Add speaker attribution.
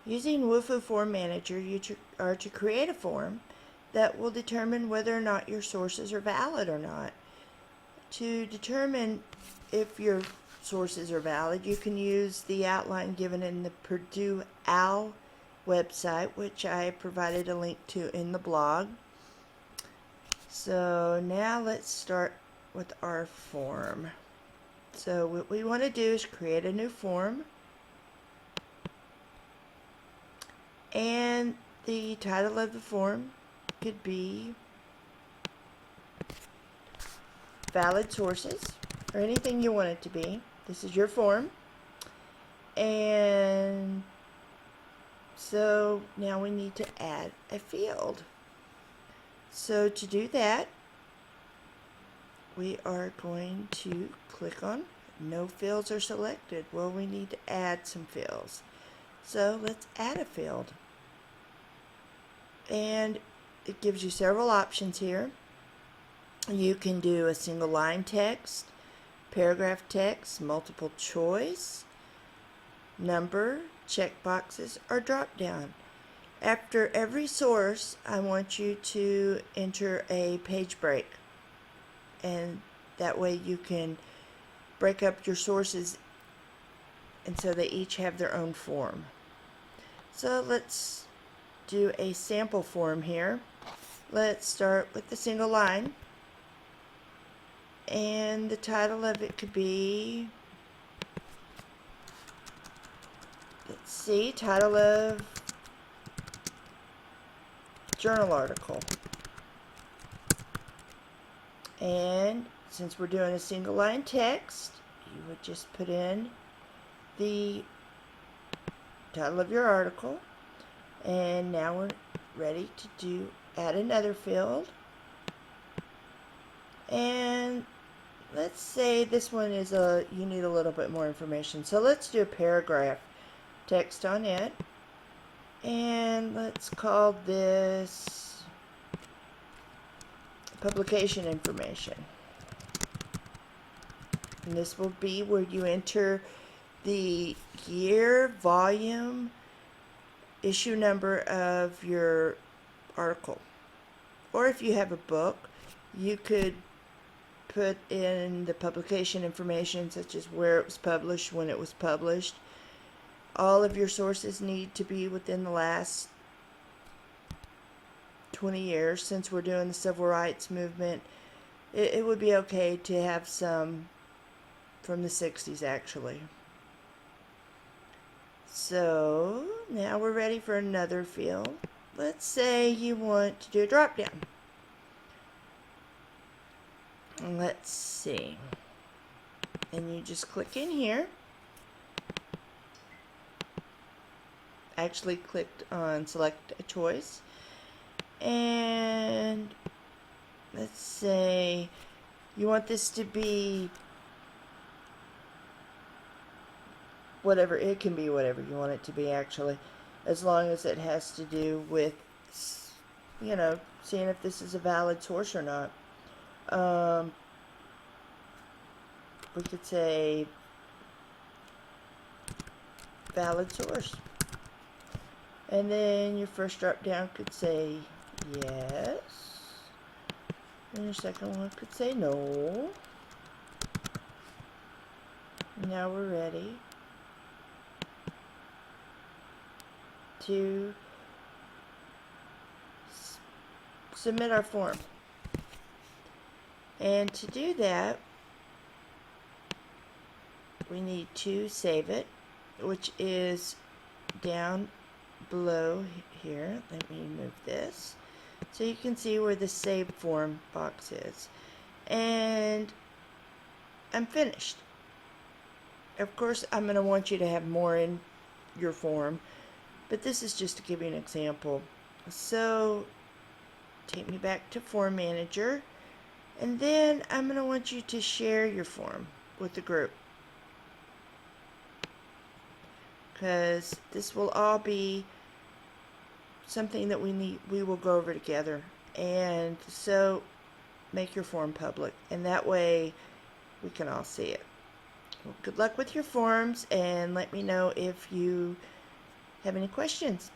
Speaker 1: Using Wufoo Form Manager, you are to create a form that will determine whether or not your sources are valid or not. To determine if your sources are valid, you can use the outline given in the Purdue OWL website, which I provided a link to in the blog. So now let's start with our form. So what we want to do is create a new form, and the title of the form could be valid sources or anything you want it to be. This is your form, and so now we need to add a field. So to do that, we are going to click on no fields are selected. Well, we need to add some fields. So let's add a field. And it gives you several options here. You can do a single line text, paragraph text, multiple choice, number, checkboxes, or drop down. After every source, I want you to enter a page break, and that way you can break up your sources and so they each have their own form. So let's do a sample form here. Let's start with the single line, and the title of it could be, let's see, title of journal article. And since we're doing a single line text, you would just put in the title of your article. And now we're ready to add another field. And let's say this one is you need a little bit more information. So let's do a paragraph text on it. And let's call this publication information. And this will be where you enter the year, volume, issue number of your article. Or if you have a book, you could put in the publication information, such as where it was published, when it was published. All of your sources need to be within the last 20 years. Since we're doing the civil rights movement, it would be okay to have some from the 60s actually. So now we're ready for another field. Let's say you want to do a drop down. Let's see. And you just click in here. Actually clicked on select a choice. And let's say you want this to be whatever, it can be whatever you want it to be actually, as long as it has to do with, you know, seeing if this is a valid source or not. We could say valid source, and then your first drop down could say yes, and your second one could say no. Now we're ready to submit our form. And to do that, we need to save it, which is down below here. Let me move this so you can see where the save form box is. And I'm finished. Of course, I'm going to want you to have more in your form, but this is just to give you an example. So take me back to Form Manager, and then I'm going to want you to share your form with the group, because this will all be something that we will go over together. And so make your form public, and that way we can all see it. Well, good luck with your forms, and let me know if you Have any questions?